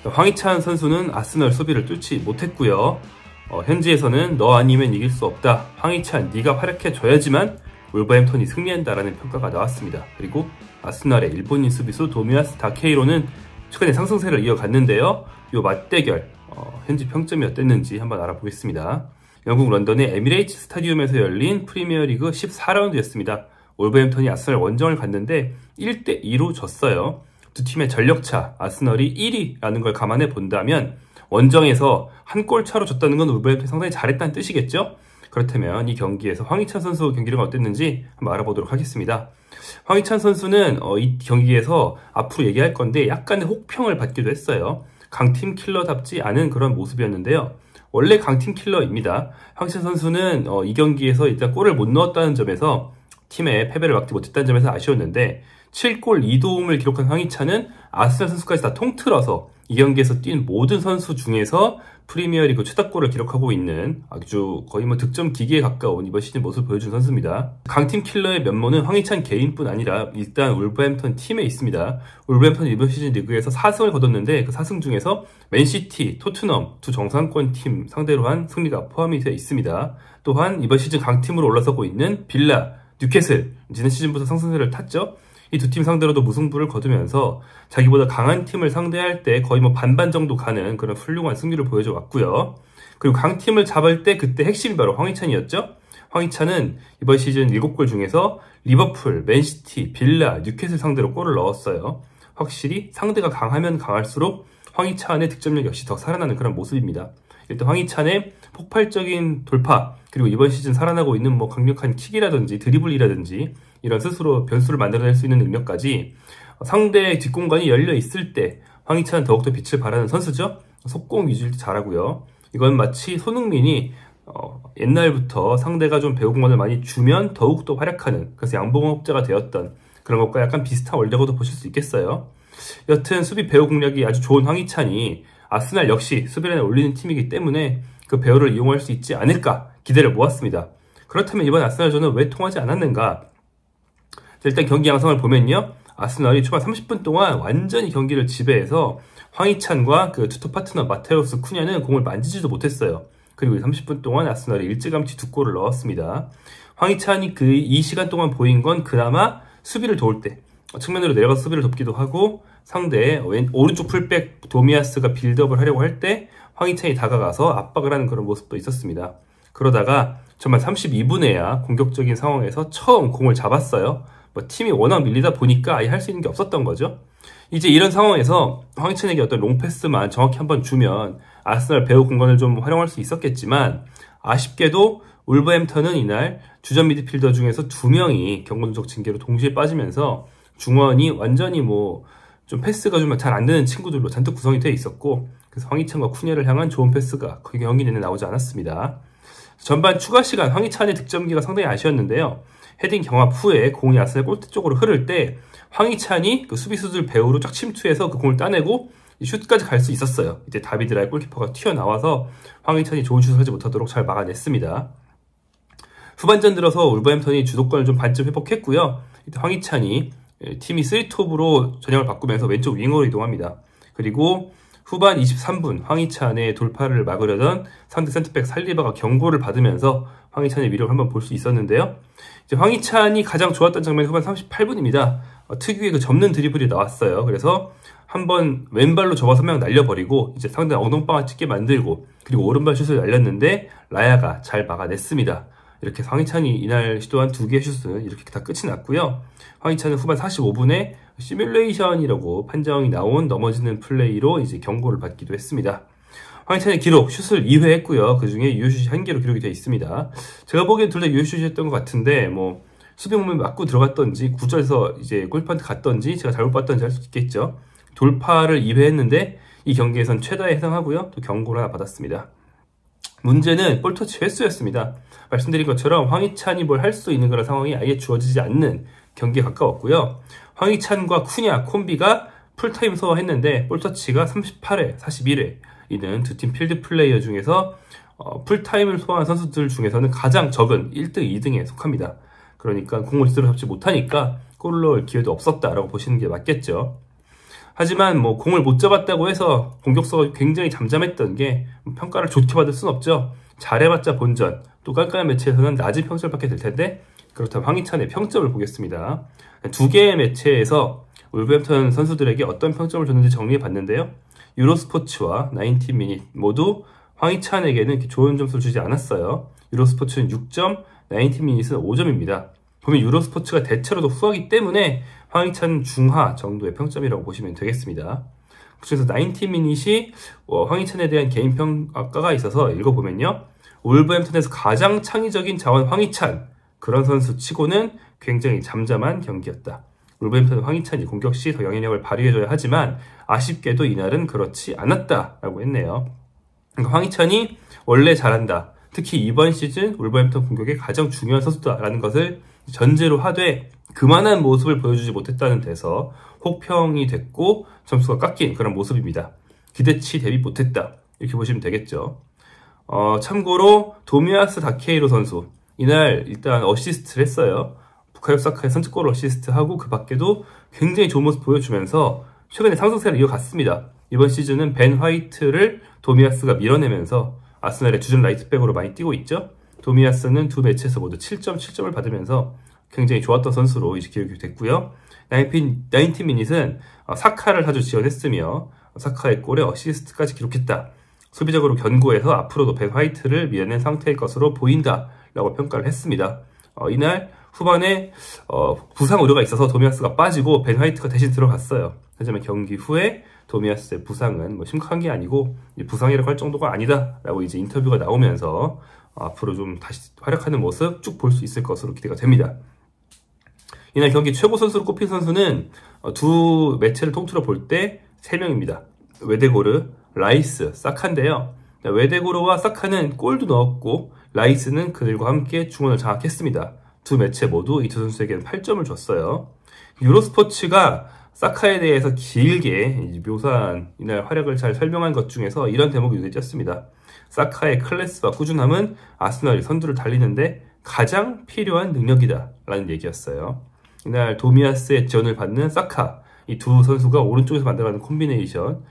황희찬 선수는 아스널 수비를 뚫지 못했고요. 현지에서는 너 아니면 이길 수 없다. 황희찬 네가 활약해줘야지만 울버햄턴이 승리한다라는 평가가 나왔습니다. 그리고 아스널의 일본인 수비수 도미아스 다케이로는 최근에 상승세를 이어갔는데요. 이 맞대결 현지 평점이 어땠는지 한번 알아보겠습니다. 영국 런던의 에미레이츠 스타디움에서 열린 프리미어리그 14라운드였습니다. 울버햄턴이 아스널 원정을 갔는데 1대2로 졌어요. 두 팀의 전력차, 아스널이 1위라는 걸 감안해 본다면 원정에서 한 골 차로 졌다는 건 울버햄턴이 상당히 잘했다는 뜻이겠죠? 그렇다면 이 경기에서 황희찬 선수 경기력은 어땠는지 한번 알아보도록 하겠습니다. 황희찬 선수는 이 경기에서 앞으로 얘기할 건데 약간의 혹평을 받기도 했어요. 강팀 킬러답지 않은 그런 모습이었는데요. 원래 강팀 킬러입니다. 황희찬 선수는 이 경기에서 일단 골을 못 넣었다는 점에서 팀의 패배를 막지 못했다는 점에서 아쉬웠는데 7골 2도움을 기록한 황희찬은 아스날 선수까지 다 통틀어서 이 경기에서 뛴 모든 선수 중에서 프리미어리그 최다골을 기록하고 있는 아주 거의 득점 기계에 가까운 이번 시즌 모습을 보여준 선수입니다. 강팀 킬러의 면모는 황희찬 개인뿐 아니라 일단 울버햄턴 팀에 있습니다. 울버햄턴은 이번 시즌 리그에서 4승을 거뒀는데 그 4승 중에서 맨시티, 토트넘 두 정상권 팀 상대로 한 승리가 포함이 되어 있습니다. 또한 이번 시즌 강팀으로 올라서고 있는 빌라, 뉴캐슬, 지난 시즌부터 상승세를 탔죠. 이 두 팀 상대로도 무승부를 거두면서 자기보다 강한 팀을 상대할 때 거의 반반 정도 가는 그런 훌륭한 승리를 보여줘 왔고요. 그리고 강팀을 잡을 때 그때 핵심이 바로 황희찬이었죠. 황희찬은 이번 시즌 7골 중에서 리버풀, 맨시티, 빌라, 뉴캐슬 상대로 골을 넣었어요. 확실히 상대가 강하면 강할수록 황희찬의 득점력 역시 더 살아나는 그런 모습입니다. 일단 황희찬의 폭발적인 돌파, 그리고 이번 시즌 살아나고 있는 강력한 킥이라든지 드리블이라든지 이런 스스로 변수를 만들어낼 수 있는 능력까지 상대의 뒷공간이 열려 있을 때 황희찬은 더욱더 빛을 발하는 선수죠. 속공 위주도 잘하고요. 이건 마치 손흥민이 옛날부터 상대가 좀 배우 공간을 많이 주면 더욱더 활약하는, 그래서 양봉업자가 되었던 그런 것과 약간 비슷한 원리라고도 보실 수 있겠어요. 여튼 수비 배우 공략이 아주 좋은 황희찬이 아스날 역시 수비라인에 올리는 팀이기 때문에 그 배우를 이용할 수 있지 않을까 기대를 모았습니다. 그렇다면 이번 아스날전은 왜 통하지 않았는가? 일단 경기 양상을 보면요. 아스날이 초반 30분 동안 완전히 경기를 지배해서 황희찬과 그 투톱 파트너 마테우스 쿠냐는 공을 만지지도 못했어요. 그리고 30분 동안 아스날이 일찌감치 2골을 넣었습니다. 황희찬이 이 시간 동안 보인 건 그나마 수비를 도울 때 측면으로 내려가서 수비를 돕기도 하고 상대의 오른쪽 풀백 도미아스가 빌드업을 하려고 할 때 황희찬이 다가가서 압박을 하는 그런 모습도 있었습니다. 그러다가 정말 32분에야 공격적인 상황에서 처음 공을 잡았어요. 팀이 워낙 밀리다 보니까 아예 할 수 있는 게 없었던 거죠. 이제 이런 상황에서 황희찬에게 어떤 롱패스만 정확히 한번 주면 아스날 배우 공간을 좀 활용할 수 있었겠지만 아쉽게도 울버햄턴은 이날 주전 미드필더 중에서 2명이 경고누적 징계로 동시에 빠지면서 중원이 완전히 좀 패스가 좀 잘 안 되는 친구들로 잔뜩 구성이 되어 있었고, 그래서 황희찬과 쿠냐를 향한 좋은 패스가 그 경기 내내 나오지 않았습니다. 전반 추가 시간 황희찬의 득점기가 상당히 아쉬웠는데요. 헤딩 경합 후에 공이 아스날 골대 쪽으로 흐를 때 황희찬이 그 수비수들 배우로 쫙 침투해서 그 공을 따내고 슛까지 갈 수 있었어요. 이제 다비드 라이 골키퍼가 튀어나와서 황희찬이 좋은 슛을 하지 못하도록 잘 막아냈습니다. 후반전 들어서 울버햄턴이 주도권을 좀 반쯤 회복했고요. 이때 황희찬이 팀이 3톱으로 전형을 바꾸면서 왼쪽 윙어로 이동합니다. 그리고 후반 23분 황희찬의 돌파를 막으려던 상대 센터백 살리바가 경고를 받으면서 황희찬의 위력을 한번 볼 수 있었는데요. 이제 황희찬이 가장 좋았던 장면이 후반 38분입니다. 특유의 그 접는 드리블이 나왔어요. 그래서 한번 왼발로 접어서 한 명 날려버리고 이제 상대 엉덩방아 찍게 만들고, 그리고 오른발 슛을 날렸는데 라야가 잘 막아냈습니다. 이렇게 황희찬이 이날 시도한 2개의 슛은 이렇게 다 끝이 났고요. 황희찬은 후반 45분에 시뮬레이션이라고 판정이 나온 넘어지는 플레이로 이제 경고를 받기도 했습니다. 황희찬의 기록, 슛을 2회 했고요. 그 중에 유효슛이 1개로 기록이 되어 있습니다. 제가 보기엔 둘 다 유효슛이었던 것 같은데, 수비 몸에 맞고 들어갔던지, 구절에서 이제 골키퍼한테 갔던지, 제가 잘못 봤던지 할 수 있겠죠. 돌파를 2회 했는데, 이 경기에선 최다에 해당하고요. 또 경고를 하나 받았습니다. 문제는 볼터치 횟수였습니다. 말씀드린 것처럼 황희찬이 뭘 할 수 있는 그런 상황이 아예 주어지지 않는 경기에 가까웠고요. 황희찬과 쿠냐 콤비가 풀타임 소화했는데 볼터치가 38회, 41회 이는 두 팀 필드 플레이어 중에서 풀타임을 소화한 선수들 중에서는 가장 적은 1등, 2등에 속합니다. 그러니까 공을 제대로 잡지 못하니까 골을 넣을 기회도 없었다라고 보시는 게 맞겠죠. 하지만 뭐 공을 못 잡았다고 해서 공격수가 굉장히 잠잠했던 게 평가를 좋게 받을 순 없죠. 잘해봤자 본전, 또 깐깐한 매체에서는 낮은 평점을 받게 될 텐데, 그렇다면 황희찬의 평점을 보겠습니다. 두 개의 매체에서 울버햄튼 선수들에게 어떤 평점을 줬는지 정리해 봤는데요. 유로스포츠와 90미닛 모두 황희찬에게는 이렇게 좋은 점수를 주지 않았어요. 유로스포츠는 6점, 90미닛은 5점입니다. 보면 유로스포츠가 대체로 더 후하기 때문에 황희찬 중하 정도의 평점이라고 보시면 되겠습니다. 그래서 90미닛이 황희찬에 대한 개인 평가가 있어서 읽어보면요. 울버햄튼에서 가장 창의적인 자원 황희찬, 그런 선수 치고는 굉장히 잠잠한 경기였다. 울버햄튼은 황희찬이 공격 시 더 영향력을 발휘해줘야 하지만 아쉽게도 이날은 그렇지 않았다라고 했네요. 그러니까 황희찬이 원래 잘한다. 특히 이번 시즌 울버햄튼 공격의 가장 중요한 선수다라는 것을 전제로 하되 그만한 모습을 보여주지 못했다는 데서 혹평이 됐고 점수가 깎인 그런 모습입니다. 기대치 대비 못했다. 이렇게 보시면 되겠죠. 참고로 도미아스 다케이로 선수 이날 일단 어시스트를 했어요. 부카요 사카의 선취골 어시스트하고 그 밖에도 굉장히 좋은 모습 보여주면서 최근에 상승세를 이어갔습니다. 이번 시즌은 벤 화이트를 도미아스가 밀어내면서 아스날의 주전 라이트백으로 많이 뛰고 있죠. 도미아스는 두 매치에서 모두 7점을 받으면서 굉장히 좋았던 선수로 이제 기억이 됐고요. 90미닛은 사카를 아주 지원했으며 사카의 골에 어시스트까지 기록했다. 수비적으로 견고해서 앞으로도 벤 화이트를 밀어낸 상태일 것으로 보인다 라고 평가를 했습니다. 이날 후반에 부상 우려가 있어서 도미아스가 빠지고 벤 화이트가 대신 들어갔어요. 하지만 경기 후에 도미아스의 부상은 뭐 심각한 게 아니고 부상이라고 할 정도가 아니다 라고 이제 인터뷰가 나오면서 앞으로 좀 다시 활약하는 모습 쭉 볼 수 있을 것으로 기대가 됩니다. 이날 경기 최고 선수로 꼽힌 선수는 두 매체를 통틀어 볼 때 3명입니다. 웨데고르, 라이스, 사카인데요. 웨데고르와 사카는 골도 넣었고 라이스는 그들과 함께 중원을 장악했습니다. 두 매체 모두 이 두 선수에게는 8점을 줬어요. 유로스포츠가 사카에 대해서 길게 묘사한 이날 활약을 잘 설명한 것 중에서 이런 대목이 눈에 띄었습니다. 사카의 클래스와 꾸준함은 아스날이 선두를 달리는데 가장 필요한 능력이다 라는 얘기였어요. 이날 도미아스의 지원을 받는 사카, 이 두 선수가 오른쪽에서 만들어가는 콤비네이션,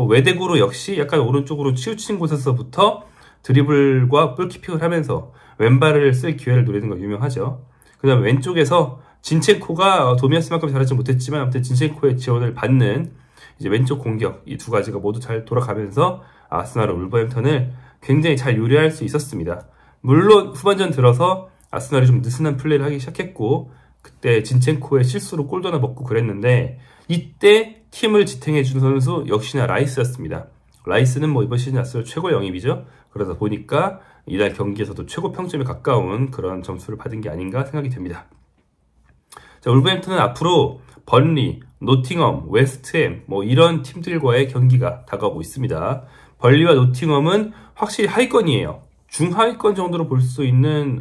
웨데고로 역시 약간 오른쪽으로 치우친 곳에서부터 드리블과 볼키핑을 하면서 왼발을 쓸 기회를 노리는 거 유명하죠. 그 다음 왼쪽에서 진첸코가 도미아스만큼 잘하지 못했지만 아무튼 진첸코의 지원을 받는 이제 왼쪽 공격, 이 두 가지가 모두 잘 돌아가면서 아스날은 울버햄튼을 굉장히 잘 요리할 수 있었습니다. 물론 후반전 들어서 아스날이 좀 느슨한 플레이를 하기 시작했고 그때 진첸코의 실수로 골도 하나 먹고 그랬는데 이때 팀을 지탱해주는 선수 역시나 라이스였습니다. 라이스는 이번 시즌 아스날 최고 영입이죠. 그러다 보니까 이날 경기에서도 최고 평점에 가까운 그런 점수를 받은 게 아닌가 생각이 됩니다. 자, 울버햄튼은 앞으로 번리, 노팅엄, 웨스트햄 이런 팀들과의 경기가 다가오고 있습니다. 번리와 노팅엄은 확실히 하위권이에요. 중하위권 정도로 볼 수 있는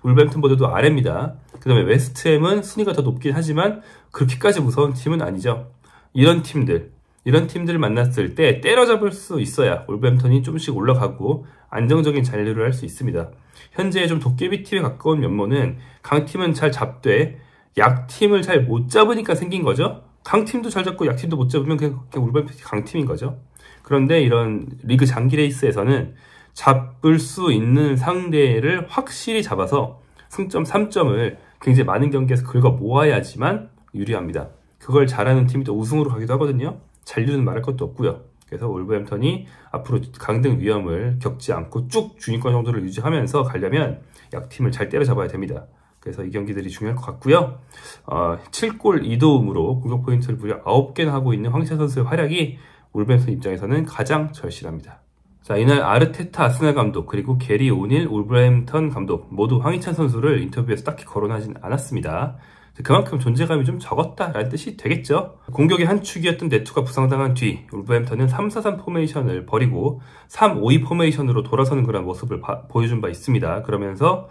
울버햄튼보다도 아래입니다. 그 다음에 웨스트햄은 순위가 더 높긴 하지만 그렇게까지 무서운 팀은 아니죠. 이런 팀들을 만났을 때 때려잡을 수 있어야 울버햄튼이 조금씩 올라가고 안정적인 잔류를 할 수 있습니다. 현재 좀 도깨비팀에 가까운 면모는 강팀은 잘 잡되 약팀을 잘 못 잡으니까 생긴 거죠. 강팀도 잘 잡고 약팀도 못 잡으면 그냥 울버햄튼이 강팀인 거죠. 그런데 이런 리그 장기 레이스에서는 잡을 수 있는 상대를 확실히 잡아서 승점 3점을 굉장히 많은 경기에서 긁어 모아야지만 유리합니다. 그걸 잘하는 팀이 또 우승으로 가기도 하거든요. 잔류는 말할 것도 없고요. 그래서 울버햄튼이 앞으로 강등 위험을 겪지 않고 쭉 중위권 정도를 유지하면서 가려면 약팀을 잘 때려잡아야 됩니다. 그래서 이 경기들이 중요할 것 같고요. 7골 2도움으로 공격 포인트를 무려 9개나 하고 있는 황희찬 선수의 활약이 울버햄튼 입장에서는 가장 절실합니다. 자, 이날 아르테타 아스날 감독 그리고 게리 오닐 울버햄튼 감독 모두 황희찬 선수를 인터뷰에서 딱히 거론하진 않았습니다. 그만큼 존재감이 좀 적었다라는 뜻이 되겠죠. 공격의 한 축이었던 네투가 부상당한 뒤 울버햄튼은 3-4-3 포메이션을 버리고 3-5-2 포메이션으로 돌아서는 그런 모습을 보여준 바 있습니다. 그러면서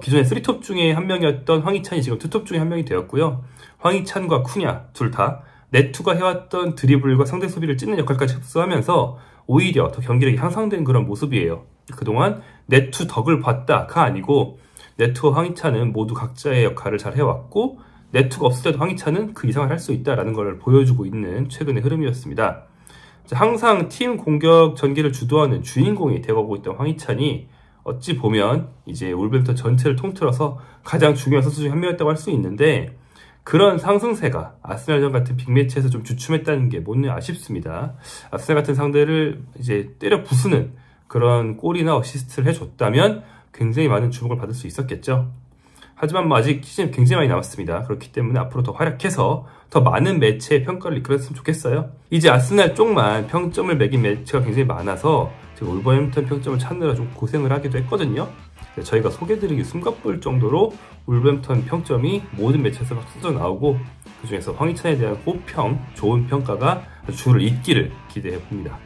기존의 3톱 중에 한 명이었던 황희찬이 지금 2톱 중에 한 명이 되었고요. 황희찬과 쿠냐 둘 다 네투가 해왔던 드리블과 상대 수비를 찢는 역할까지 흡수하면서 오히려 더 경기력이 향상된 그런 모습이에요. 그동안 네투 덕을 봤다가 아니고 네투와 황희찬은 모두 각자의 역할을 잘 해왔고 네트가 없을 때도 황희찬은 그 이상을 할 수 있다라는 걸 보여주고 있는 최근의 흐름이었습니다. 항상 팀 공격 전개를 주도하는 주인공이 되어가고 있던 황희찬이 어찌 보면 이제 울버햄튼 전체를 통틀어서 가장 중요한 선수 중 한 명이었다고 할 수 있는데, 그런 상승세가 아스날전 같은 빅매치에서 좀 주춤했다는 게 못내 아쉽습니다. 아스날 같은 상대를 이제 때려 부수는 그런 골이나 어시스트를 해줬다면 굉장히 많은 주목을 받을 수 있었겠죠. 하지만 아직 시즌 굉장히 많이 남았습니다. 그렇기 때문에 앞으로 더 활약해서 더 많은 매치의 평가를 이끌었으면 좋겠어요. 이제 아스날 쪽만 평점을 매긴 매치가 굉장히 많아서 지금 울버햄튼 평점을 찾느라 좀 고생을 하기도 했거든요. 저희가 소개드리기 숨가쁠 정도로 울버햄튼 평점이 모든 매치에서 쏟아 나오고, 그 중에서 황희찬에 대한 호평, 좋은 평가가 줄을 잇기를 기대해 봅니다.